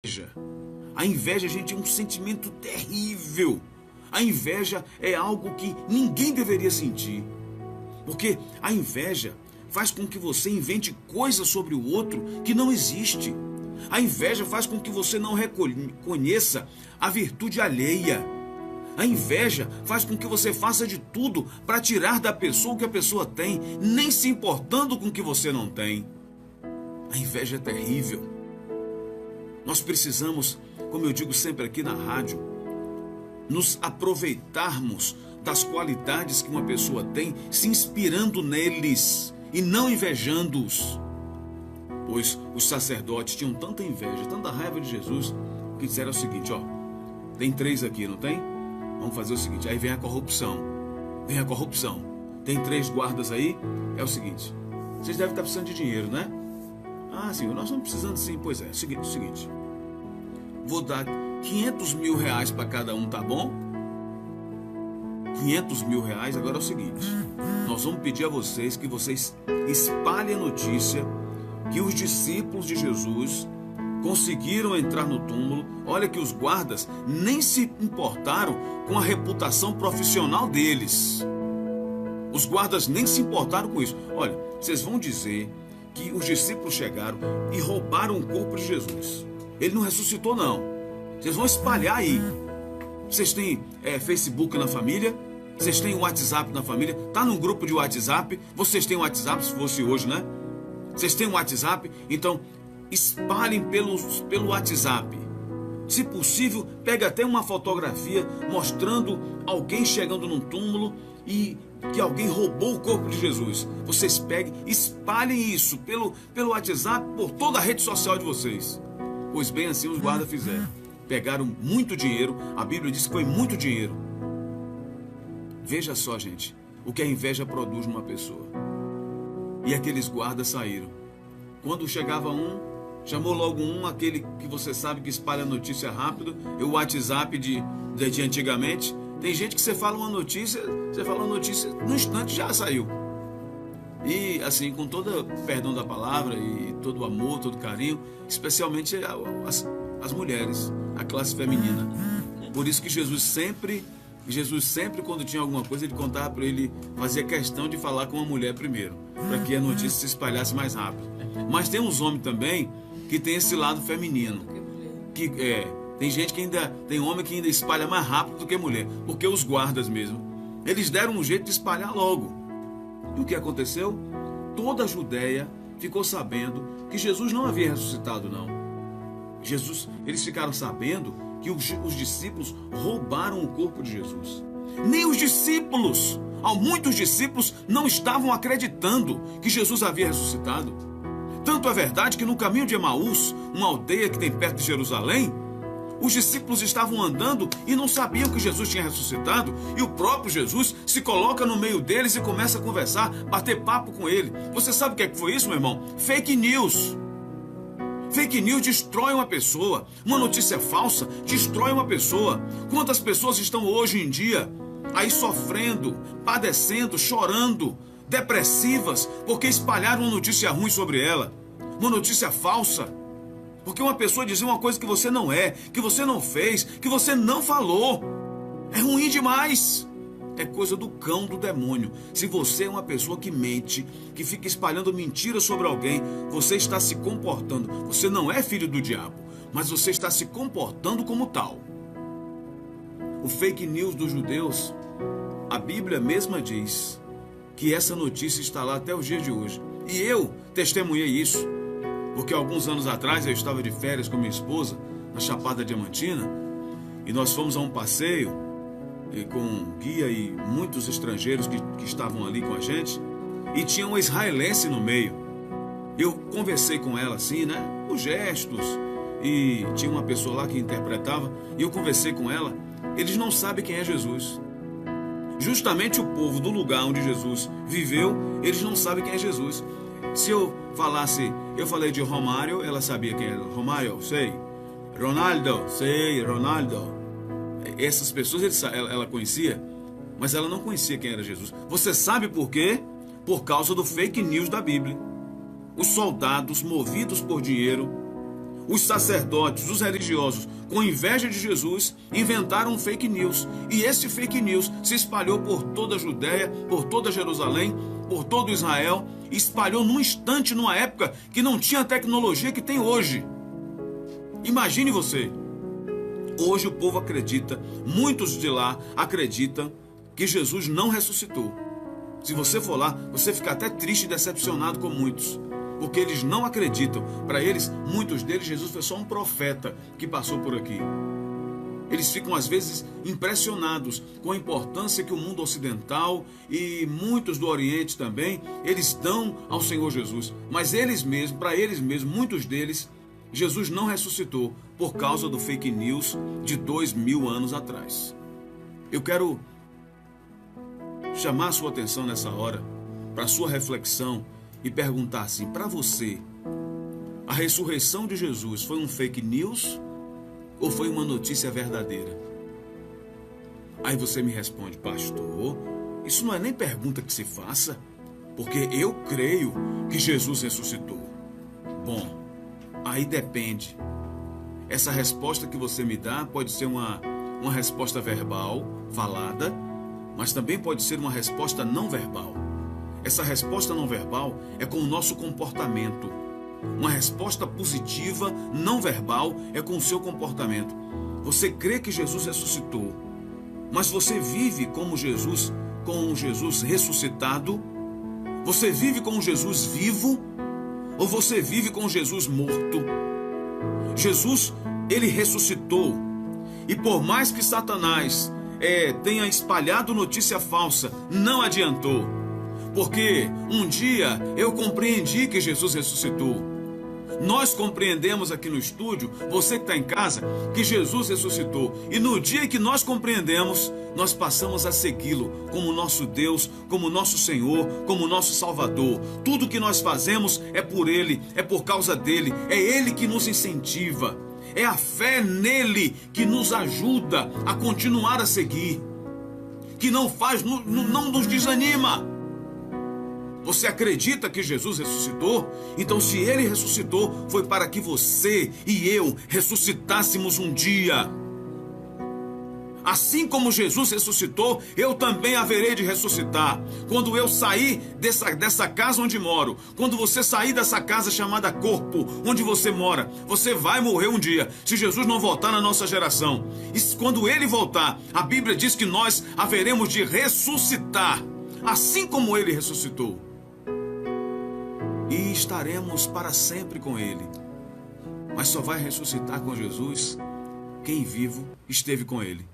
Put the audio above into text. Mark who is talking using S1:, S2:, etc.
S1: inveja. A inveja, gente, é um sentimento terrível. A inveja é algo que ninguém deveria sentir. Porque a inveja faz com que você invente coisas sobre o outro que não existe. A inveja faz com que você não reconheça a virtude alheia. A inveja faz com que você faça de tudo para tirar da pessoa o que a pessoa tem, nem se importando com o que você não tem. A inveja é terrível. Nós precisamos, como eu digo sempre aqui na rádio, nos aproveitarmos das qualidades que uma pessoa tem, se inspirando neles e não invejando-os. Pois os sacerdotes tinham tanta inveja, tanta raiva de Jesus, que disseram o seguinte: ó, tem 3 aqui, não tem? Vamos fazer o seguinte, aí vem a corrupção. Vem a corrupção. Tem 3 guardas aí, é o seguinte, vocês devem estar precisando de dinheiro, né? Ah, sim, nós estamos precisando sim. Pois é, seguinte, vou dar 500 mil reais para cada um, tá bom? 500 mil reais. Agora é o seguinte, nós vamos pedir a vocês que vocês espalhem a notícia que os discípulos de Jesus conseguiram entrar no túmulo. Olha que os guardas nem se importaram com a reputação profissional deles. Os guardas nem se importaram com isso. Olha, vocês vão dizer que os discípulos chegaram e roubaram o corpo de Jesus. Ele não ressuscitou, não. Vocês vão espalhar aí. Vocês têm Facebook na família? Vocês têm WhatsApp na família? Tá num grupo de WhatsApp? Vocês têm WhatsApp, se fosse hoje, né? Vocês têm WhatsApp? Então, espalhem pelo WhatsApp. Se possível, pegue até uma fotografia mostrando alguém chegando num túmulo e que alguém roubou o corpo de Jesus. Vocês peguem, espalhem isso pelo WhatsApp, por toda a rede social de vocês. Pois bem, assim os guardas fizeram. Pegaram muito dinheiro, a Bíblia diz que foi muito dinheiro. Veja só, gente, o que a inveja produz numa pessoa. E aqueles guardas saíram. Quando chegava um, chamou logo aquele que você sabe que espalha notícia rápido, o WhatsApp de antigamente. Tem gente que você fala uma notícia, no instante já saiu. E assim, com todo perdão da palavra e todo o amor, todo o carinho, especialmente as mulheres, a classe feminina. Por isso que Jesus sempre quando tinha alguma coisa, ele contava para ele, fazia questão de falar com uma mulher primeiro, para que a notícia se espalhasse mais rápido. Mas tem uns homens também que tem esse lado feminino, que tem homem que ainda espalha mais rápido do que mulher, porque os guardas mesmo, eles deram um jeito de espalhar logo. E o que aconteceu? Toda a Judéia ficou sabendo que Jesus não havia ressuscitado, não. Eles ficaram sabendo que os discípulos roubaram o corpo de Jesus. Nem os discípulos, muitos discípulos não estavam acreditando que Jesus havia ressuscitado. Tanto é verdade que no caminho de Emaús, uma aldeia que tem perto de Jerusalém, os discípulos estavam andando e não sabiam que Jesus tinha ressuscitado, e o próprio Jesus se coloca no meio deles e começa a conversar, bater papo com ele. Você sabe o que foi isso, meu irmão? Fake news. Fake news destrói uma pessoa. Uma notícia falsa destrói uma pessoa. Quantas pessoas estão hoje em dia aí sofrendo, padecendo, chorando, depressivas, porque espalharam uma notícia ruim sobre ela, uma notícia falsa. Porque uma pessoa dizer uma coisa que você não é, que você não fez, que você não falou, é ruim demais. É coisa do cão, do demônio. Se você é uma pessoa que mente, que fica espalhando mentiras sobre alguém, você está se comportando. Você não é filho do diabo, mas você está se comportando como tal. O fake news dos judeus, a Bíblia mesma diz que essa notícia está lá até os dias de hoje. E eu testemunhei isso, porque alguns anos atrás eu estava de férias com minha esposa na Chapada Diamantina e nós fomos a um passeio com um guia e muitos estrangeiros que estavam ali com a gente, e tinha uma israelense no meio. Eu conversei com ela assim, né, os gestos, e tinha uma pessoa lá que interpretava, e eu conversei com ela. Eles não sabem quem é Jesus. Justamente o povo do lugar onde Jesus viveu, eles não sabem quem é Jesus. Se eu falei de Romário, ela sabia quem era. Romário, sei. Ronaldo, sei, Ronaldo. Essas pessoas ela conhecia, mas ela não conhecia quem era Jesus. Você sabe por quê? Por causa do fake news da Bíblia. Os soldados, movidos por dinheiro, Os sacerdotes, os religiosos, com inveja de Jesus, inventaram um fake news. E esse fake news se espalhou por toda a Judéia, por toda Jerusalém, por todo Israel. Espalhou num instante, numa época que não tinha a tecnologia que tem hoje. Imagine você. Hoje o povo acredita, muitos de lá acreditam que Jesus não ressuscitou. Se você for lá, você fica até triste e decepcionado com muitos. Porque eles não acreditam. Para eles, muitos deles, Jesus foi só um profeta que passou por aqui. Eles ficam às vezes impressionados com a importância que o mundo ocidental e muitos do Oriente também, eles dão ao Senhor Jesus. Mas eles mesmos, para eles mesmos, muitos deles, Jesus não ressuscitou por causa do fake news de 2000 anos atrás. Eu quero chamar a sua atenção nessa hora para a sua reflexão e perguntar assim, para você, a ressurreição de Jesus foi um fake news ou foi uma notícia verdadeira? Aí você me responde, pastor, isso não é nem pergunta que se faça, porque eu creio que Jesus ressuscitou. Bom, aí depende. Essa resposta que você me dá pode ser uma resposta verbal, falada, mas também pode ser uma resposta não verbal. Essa resposta não verbal é com o nosso comportamento. Uma resposta positiva, não verbal, é com o seu comportamento. Você crê que Jesus ressuscitou, mas você vive como Jesus, com Jesus ressuscitado? Você vive com Jesus vivo? Ou você vive com Jesus morto? Jesus, ele ressuscitou. E por mais que Satanás tenha espalhado notícia falsa, não adiantou. Porque um dia eu compreendi que Jesus ressuscitou. Nós compreendemos aqui no estúdio, você que está em casa, que Jesus ressuscitou. E no dia que nós compreendemos, nós passamos a segui-lo como nosso Deus, como nosso Senhor, como nosso Salvador. Tudo que nós fazemos é por Ele, é por causa dEle, é Ele que nos incentiva. É a fé nele que nos ajuda a continuar a seguir, que não nos desanima. Você acredita que Jesus ressuscitou? Então, se ele ressuscitou, foi para que você e eu ressuscitássemos um dia. Assim como Jesus ressuscitou, eu também haverei de ressuscitar. Quando eu sair dessa casa onde moro, quando você sair dessa casa chamada corpo, onde você mora, você vai morrer um dia, se Jesus não voltar na nossa geração. E quando ele voltar, a Bíblia diz que nós haveremos de ressuscitar, assim como ele ressuscitou. E estaremos para sempre com ele. Mas só vai ressuscitar com Jesus quem vivo esteve com ele.